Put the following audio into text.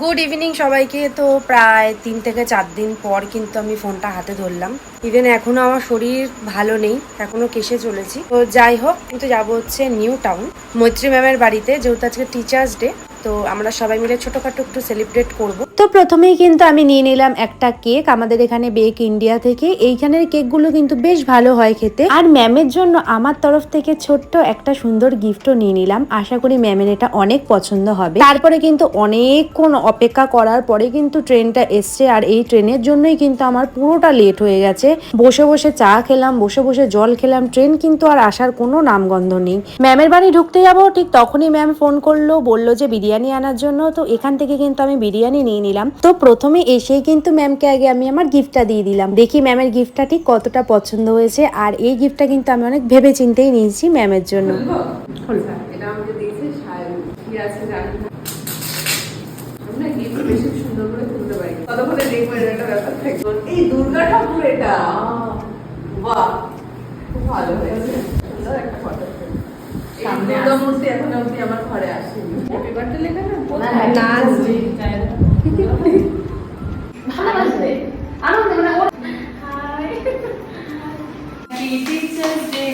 Good evening সবাইকে। তো প্রায় 3 থেকে 4 দিন পর কিন্তু আমি ফোনটা হাতে ধরলাম। ইভেন এখনো আমার শরীর ভালো নেই, এখনো কেসে চলেছি। তো যাই হোক, কিন্তু যাবো হচ্ছে নিউ টাউন মৈত্রী ম্যামের বাড়িতে, যেহেতু আজকে টিচার্স ডে। তো আমরা সবাই মিলে ছোটখাটো একটু সেলিব্রেট করব। তো প্রথমেই কিন্তু আমি নিয়ে নিলাম একটা কেক আমাদের এখানে বেক ইন্ডিয়া থেকে। এইখানের কেকগুলো কিন্তু বেশ ভালো হয় খেতে। আর ম্যামের জন্য আমার তরফ থেকে ছোট্ট একটা সুন্দর গিফটও নিয়ে নিলাম। আশা করি ম্যামের এটা অনেক পছন্দ হবে। তারপরে কিন্তু অনেকক্ষণ অপেক্ষা করার পরে কিন্তু ট্রেনটা এসছে, আর এই ট্রেনের জন্যই কিন্তু আমার পুরোটা লেট হয়ে গেছে। বসে বসে চা খেলাম, বসে বসে জল খেলাম, ট্রেন কিন্তু আর আসার কোনো নামগন্ধ নেই। ম্যামের বাড়ি ঢুকতে যাবো ঠিক তখনই ম্যাম ফোন করলো, বললো যে বিরিয়ানি আনার জন্য। তো এখান থেকে কিন্তু আমি বিরিয়ানি নিয়ে নিলাম। তো প্রথমে এসেই কিন্তু ম্যামকে আগে আমি আমার গিফটটা দিয়ে দিলাম। দেখি ম্যামের গিফটটা ঠিক কতটা পছন্দ হয়েছে। আর এই গিফটটা কিন্তু আমি অনেক ভেবে চিন্তেই নিয়েছি ম্যামের জন্য। এই দুর্গা ঠাকুর এটা, বাহ খুব ভালো হয়েছে, সুন্দর একটা ফটো। সামনে দুর্গা মূর্তি এখন অবধি আমার ঘরে আসেনি। হ্যাপি বার্থডে লেখা না ভালোবাসবে আনন্দ। মানে হাই হ্যাপি টিচার্স ডে।